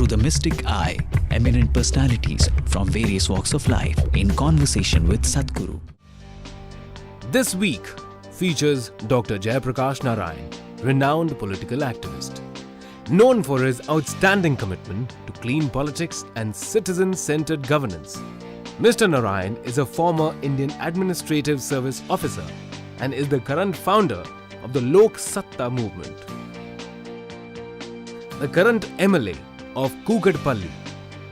through the mystic eye, eminent personalities from various walks of life in conversation with Sadhguru. This week features Dr. Jayaprakash Narayan, renowned political activist. Known for his outstanding commitment to clean politics and citizen-centered governance, Mr. Narayan is a former Indian Administrative Service officer and is the current founder of the Lok Satta movement. The current MLA of Kukatpalli,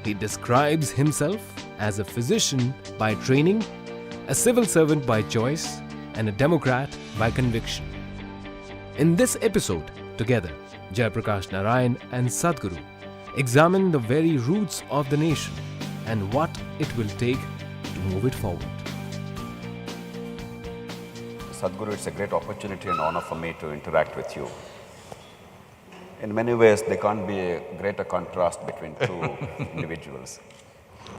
he describes himself as a physician by training, a civil servant by choice, and a Democrat by conviction. In this episode, together, Jayaprakash Narayan and Sadhguru examine the very roots of the nation and what it will take to move it forward. Sadhguru, it's a great opportunity and honor for me to interact with you. In many ways, there can't be a greater contrast between two individuals.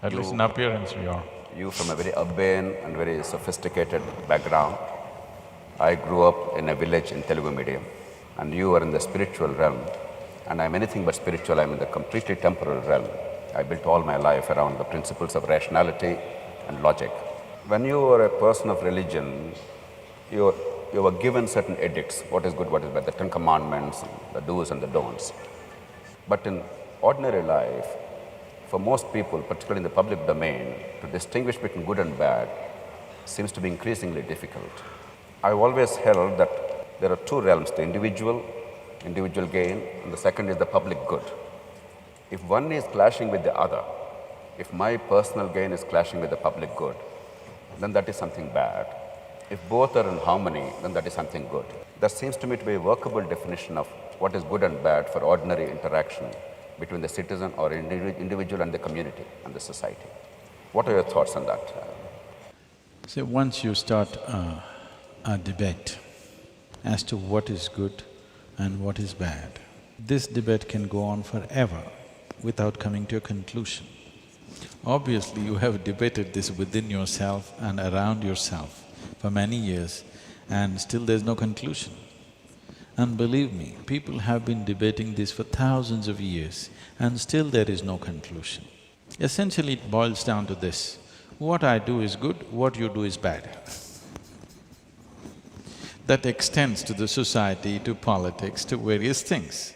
At least in appearance, you are. You from a very urbane and very sophisticated background. I grew up in a village in Telugu medium, and you are in the spiritual realm. And I'm anything but spiritual, I'm in the completely temporal realm. I built all my life around the principles of rationality and logic. When you are a person of religion, you were given certain edicts, what is good, what is bad, the 10 commandments, the do's and the don'ts. But in ordinary life, for most people, particularly in the public domain, to distinguish between good and bad seems to be increasingly difficult. I've always held that there are two realms, the individual gain, and the second is the public good. If one is clashing with the other, if my personal gain is clashing with the public good, then that is something bad. If both are in harmony, then that is something good. That seems to me to be a workable definition of what is good and bad for ordinary interaction between the citizen or individual and the community and the society. What are your thoughts on that? See, once you start a debate as to what is good and what is bad, this debate can go on forever without coming to a conclusion. Obviously, you have debated this within yourself and around yourself for many years, and still there's no conclusion. And believe me, people have been debating this for thousands of years, and still there is no conclusion. Essentially, it boils down to this: what I do is good, what you do is bad. That extends to the society, to politics, to various things.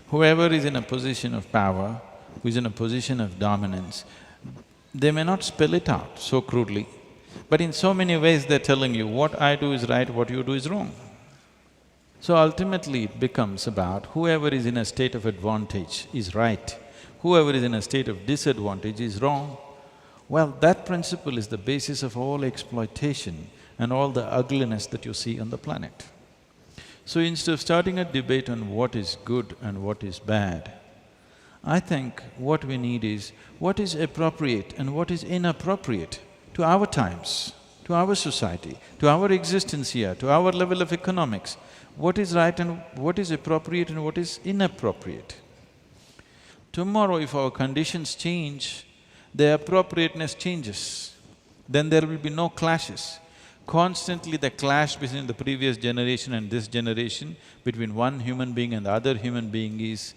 Whoever is in a position of power, who is in a position of dominance, they may not spell it out so crudely, but in so many ways they're telling you, what I do is right, what you do is wrong. So ultimately it becomes about whoever is in a state of advantage is right, whoever is in a state of disadvantage is wrong. Well, that principle is the basis of all exploitation and all the ugliness that you see on the planet. So instead of starting a debate on what is good and what is bad, I think what we need is what is appropriate and what is inappropriate to our times, to our society, to our existence here, to our level of economics. What is right and what is appropriate and what is inappropriate. Tomorrow if our conditions change, the appropriateness changes, then there will be no clashes. Constantly the clash between the previous generation and this generation, between one human being and the other human being is,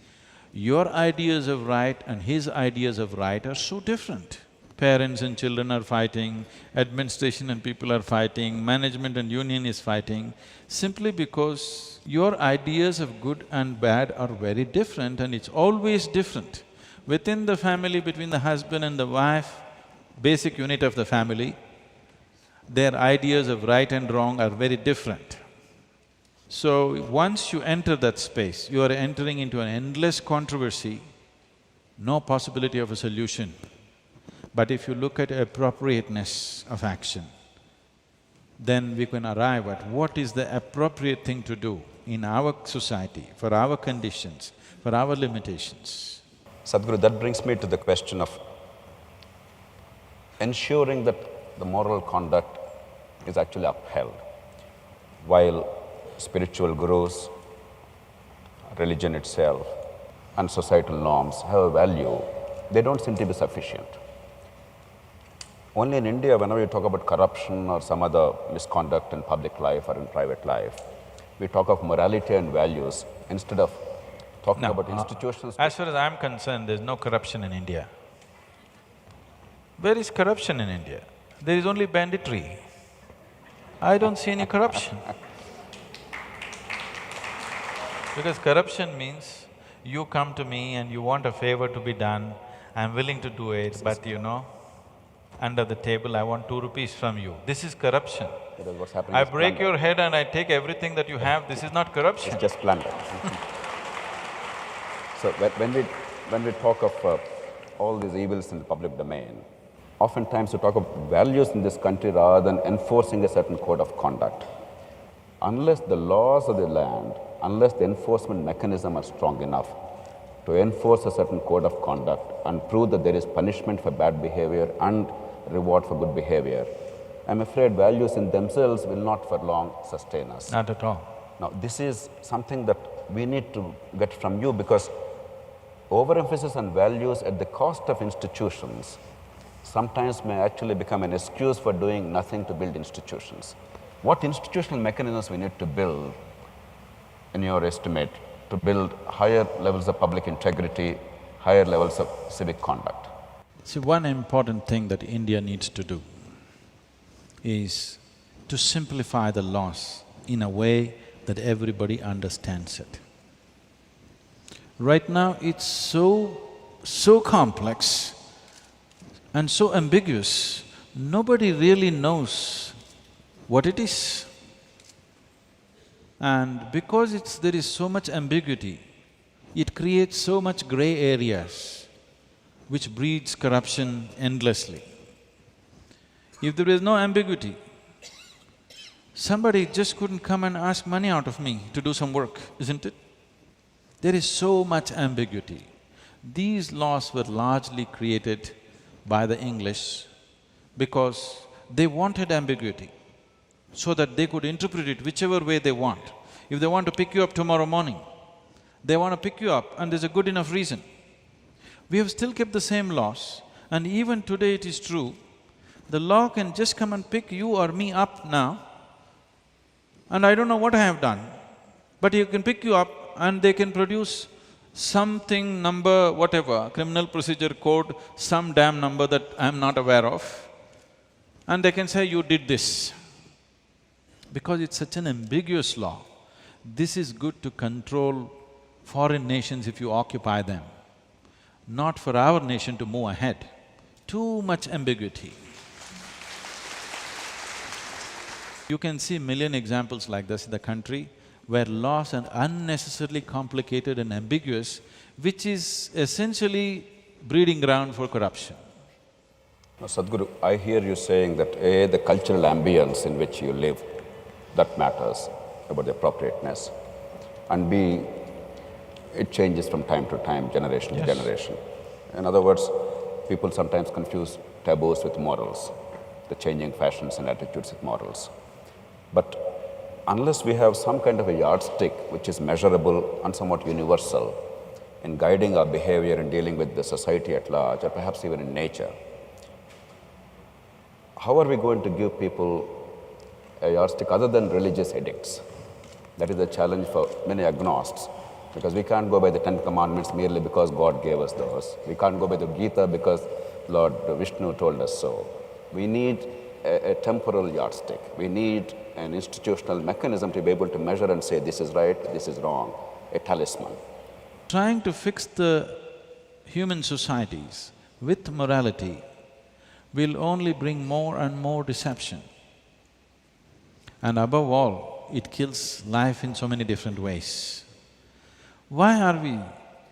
your ideas of right and his ideas of right are so different. Parents and children are fighting, administration and people are fighting, management and union is fighting, simply because your ideas of good and bad are very different, and it's always different. Within the family, between the husband and the wife, basic unit of the family, their ideas of right and wrong are very different. So once you enter that space, you are entering into an endless controversy, no possibility of a solution. But if you look at appropriateness of action, then we can arrive at what is the appropriate thing to do in our society, for our conditions, for our limitations. Sadhguru, that brings me to the question of ensuring that the moral conduct is actually upheld. While spiritual gurus, religion itself, and societal norms have a value, they don't seem to be sufficient. Only in India, whenever you talk about corruption or some other misconduct in public life or in private life, we talk of morality and values instead of talking No, about institutions… as far as I'm concerned, there's no corruption in India. Where is corruption in India? There is only banditry. I don't see any corruption. Because corruption means you come to me and you want a favor to be done, I'm willing to do it, but under the table I want 2 rupees from you. This is corruption. That is what's happening. I is break plunder. your head and I take everything that you have, this is not corruption. It's just plunder. So when we talk of all these evils in the public domain, oftentimes we talk of values in this country rather than enforcing a certain code of conduct. Unless the laws of the land, unless the enforcement mechanism are strong enough to enforce a certain code of conduct and prove that there is punishment for bad behavior and reward for good behavior, I'm afraid values in themselves will not for long sustain us. Not at all. Now, this is something that we need to get from you, because overemphasis on values at the cost of institutions sometimes may actually become an excuse for doing nothing to build institutions. What institutional mechanisms we need to build, in your estimate, to build higher levels of public integrity, higher levels of civic conduct? See, one important thing that India needs to do is to simplify the laws in a way that everybody understands it. Right now, it's so complex and so ambiguous, nobody really knows what it is. And because there is so much ambiguity, it creates so much gray areas, which breeds corruption endlessly. If there is no ambiguity, somebody just couldn't come and ask money out of me to do some work, isn't it? There is so much ambiguity. These laws were largely created by the English because they wanted ambiguity, so that they could interpret it whichever way they want. If they want to pick you up tomorrow morning, they want to pick you up and there's a good enough reason. We have still kept the same laws, and even today it is true, the law can just come and pick you or me up now, and I don't know what I have done, but he can pick you up and they can produce something, number, whatever, criminal procedure code, some damn number that I'm not aware of, and they can say, you did this. Because it's such an ambiguous law, this is good to control foreign nations if you occupy them, not for our nation to move ahead. Too much ambiguity. You can see million examples like this in the country, where laws are unnecessarily complicated and ambiguous, which is essentially breeding ground for corruption. Now, Sadhguru, I hear you saying that A, the cultural ambience in which you live, that matters about the appropriateness, and B, it changes from time to time, generation to generation. In other words, people sometimes confuse taboos with morals, the changing fashions and attitudes with morals. But unless we have some kind of a yardstick which is measurable and somewhat universal in guiding our behavior and dealing with the society at large, or perhaps even in nature, how are we going to give people a yardstick other than religious edicts? That is the challenge for many agnostics, because we can't go by the 10 Commandments merely because God gave us those. We can't go by the Gita because Lord Vishnu told us so. We need a temporal yardstick. We need an institutional mechanism to be able to measure and say, this is right, this is wrong, a talisman. Trying to fix the human societies with morality will only bring more and more deception. And above all, it kills life in so many different ways. Why are we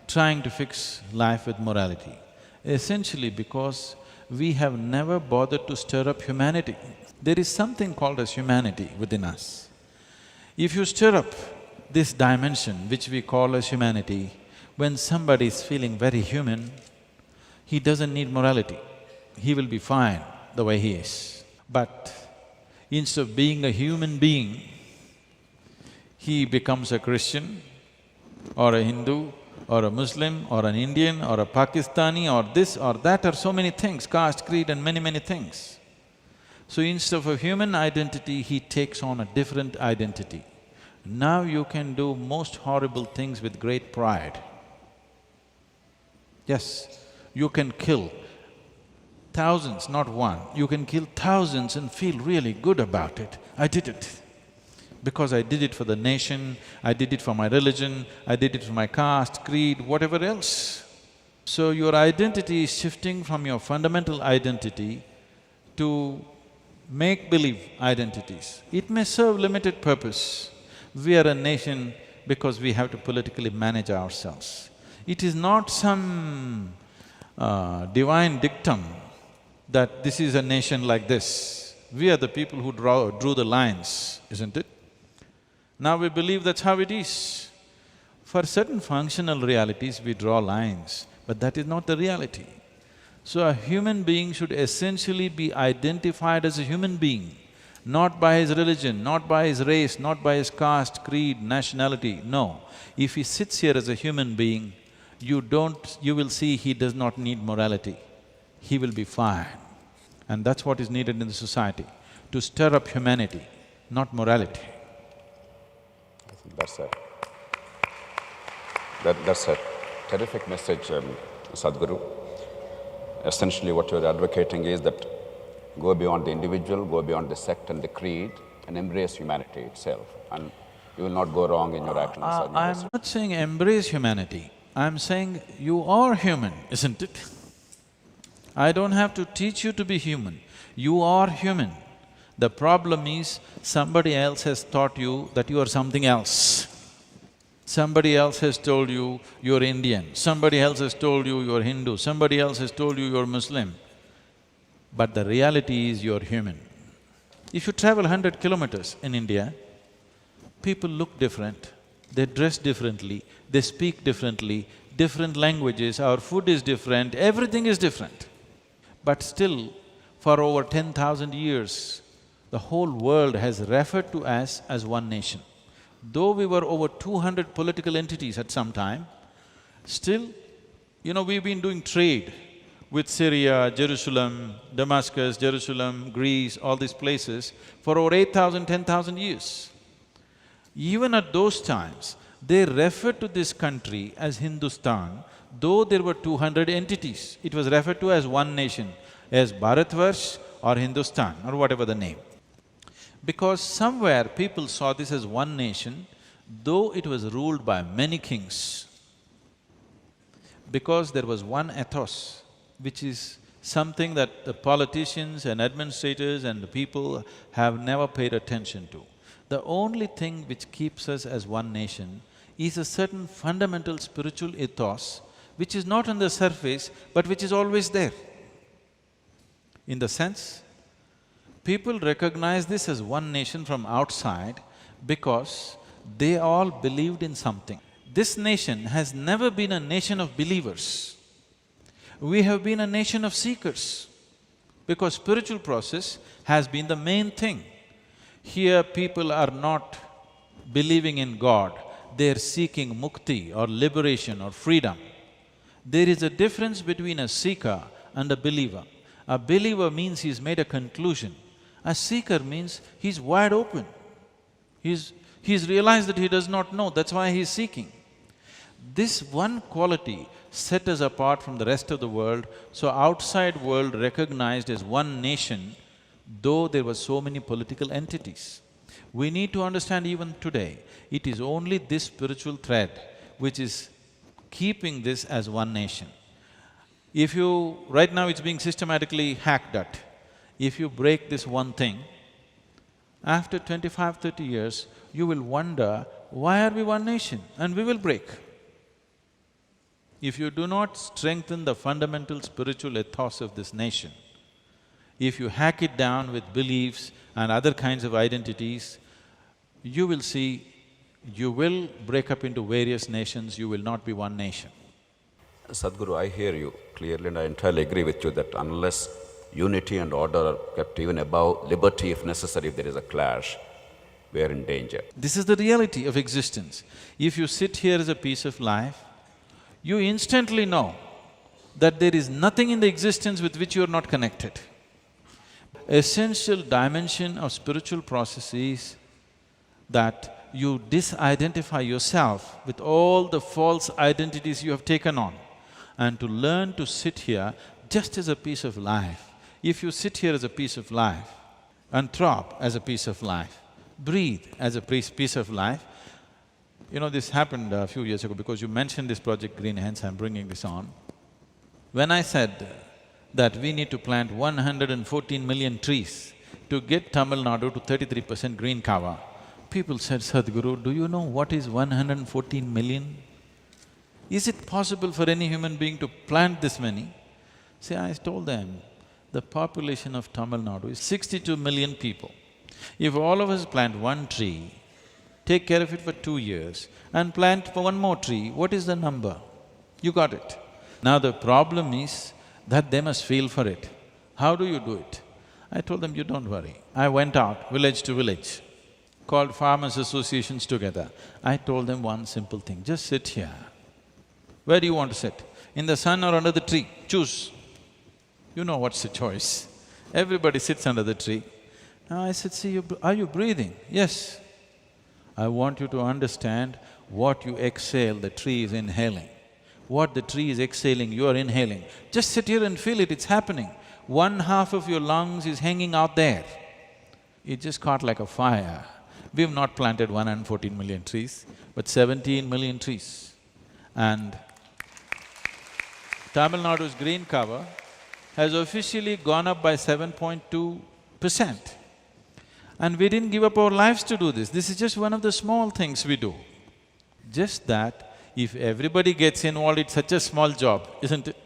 trying to fix life with morality? Essentially because we have never bothered to stir up humanity. There is something called as humanity within us. If you stir up this dimension, which we call as humanity, when somebody is feeling very human, he doesn't need morality. He will be fine the way he is. But instead of being a human being, he becomes a Christian or a Hindu or a Muslim or an Indian or a Pakistani or this or that, or so many things, caste, creed and many things. So instead of a human identity, he takes on a different identity. Now you can do most horrible things with great pride. Yes, you can kill thousands, not one, you can kill thousands and feel really good about it. I did it. Because I did it for the nation, I did it for my religion, I did it for my caste, creed, whatever else. So your identity is shifting from your fundamental identity to make-believe identities. It may serve limited purpose. We are a nation because we have to politically manage ourselves. It is not some divine dictum that this is a nation like this. We are the people who drew the lines, isn't it? Now we believe that's how it is. For certain functional realities, we draw lines, but that is not the reality. So a human being should essentially be identified as a human being, not by his religion, not by his race, not by his caste, creed, nationality, no. If he sits here as a human being, you will see he does not need morality. He will be fine. And that's what is needed in the society, to stir up humanity, not morality. That's a terrific message, Sadhguru. Essentially what you're advocating is that go beyond the individual, go beyond the sect and the creed and embrace humanity itself, and you will not go wrong in your actions. I'm not saying embrace humanity, I'm saying you are human, isn't it? I don't have to teach you to be human, you are human. The problem is somebody else has taught you that you are something else. Somebody else has told you you're Indian, somebody else has told you you're Hindu, somebody else has told you you're Muslim. But the reality is you're human. If you travel 100 kilometers in India, people look different, they dress differently, they speak differently, different languages, our food is different, everything is different. But still, for over 10,000 years, the whole world has referred to us as one nation. Though we were over 200 political entities at some time, still, we've been doing trade with Syria, Jerusalem, Damascus, Jerusalem, Greece, all these places for over 8,000, 10,000 years. Even at those times, they referred to this country as Hindustan, though there were 200 entities. It was referred to as one nation, as Bharatvarsh or Hindustan or whatever the name. Because somewhere people saw this as one nation, though it was ruled by many kings. Because there was one ethos, which is something that the politicians and administrators and the people have never paid attention to. The only thing which keeps us as one nation is a certain fundamental spiritual ethos, which is not on the surface, but which is always there. In the sense, people recognize this as one nation from outside because they all believed in something. This nation has never been a nation of believers. We have been a nation of seekers because spiritual process has been the main thing. Here people are not believing in God, they're seeking mukti or liberation or freedom. There is a difference between a seeker and a believer. A believer means he's made a conclusion. A seeker means he's wide open. He's realized that he does not know, that's why he's seeking. This one quality set us apart from the rest of the world, so outside world recognized as one nation, though there were so many political entities. We need to understand even today, it is only this spiritual thread which is keeping this as one nation. Right now it's being systematically hacked at. If you break this one thing, after 25, 30 years, you will wonder, why are we one nation? And we will break. If you do not strengthen the fundamental spiritual ethos of this nation, if you hack it down with beliefs and other kinds of identities, you will see, you will break up into various nations, you will not be one nation. Sadhguru, I hear you clearly and I entirely agree with you that unless unity and order are kept even above liberty, if necessary, if there is a clash, we are in danger. This is the reality of existence. If you sit here as a piece of life, you instantly know that there is nothing in the existence with which you are not connected. Essential dimension of spiritual process is that you disidentify yourself with all the false identities you have taken on, and to learn to sit here just as a piece of life. If you sit here as a piece of life, and throb as a piece of life, breathe as a piece of life. You know, this happened a few years ago because you mentioned this project Green, hence I'm bringing this on. When I said that we need to plant 114 million trees to get Tamil Nadu to 33% green cover, people said, Sadhguru, do you know what is 114 million? Is it possible for any human being to plant this many? See, I told them, the population of Tamil Nadu is 62 million people. If all of us plant one tree, take care of it for 2 years and plant for one more tree, what is the number? You got it. Now the problem is that they must feel for it. How do you do it? I told them, you don't worry. I went out village to village, called farmers' associations together. I told them one simple thing, just sit here. Where do you want to sit? In the sun or under the tree? Choose. You know what's the choice. Everybody sits under the tree. Now I said, see, are you breathing? Yes. I want you to understand what you exhale, the tree is inhaling. What the tree is exhaling, you are inhaling. Just sit here and feel it, it's happening. 1/2 of your lungs is hanging out there. It just caught like a fire. We've not planted 114 million trees, but 17 million trees. And Tamil Nadu's green cover has officially gone up by 7.2%. And we didn't give up our lives to do this. This is just one of the small things we do. Just that, if everybody gets involved, it's such a small job, isn't it?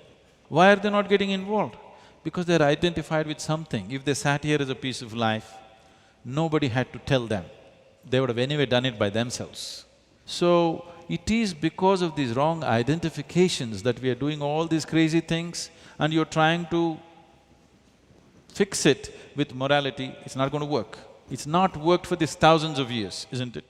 Why are they not getting involved? Because they're identified with something. If they sat here as a piece of life, nobody had to tell them. They would have anyway done it by themselves. So, it is because of these wrong identifications that we are doing all these crazy things, and you're trying to fix it with morality. It's not going to work. It's not worked for these thousands of years, isn't it?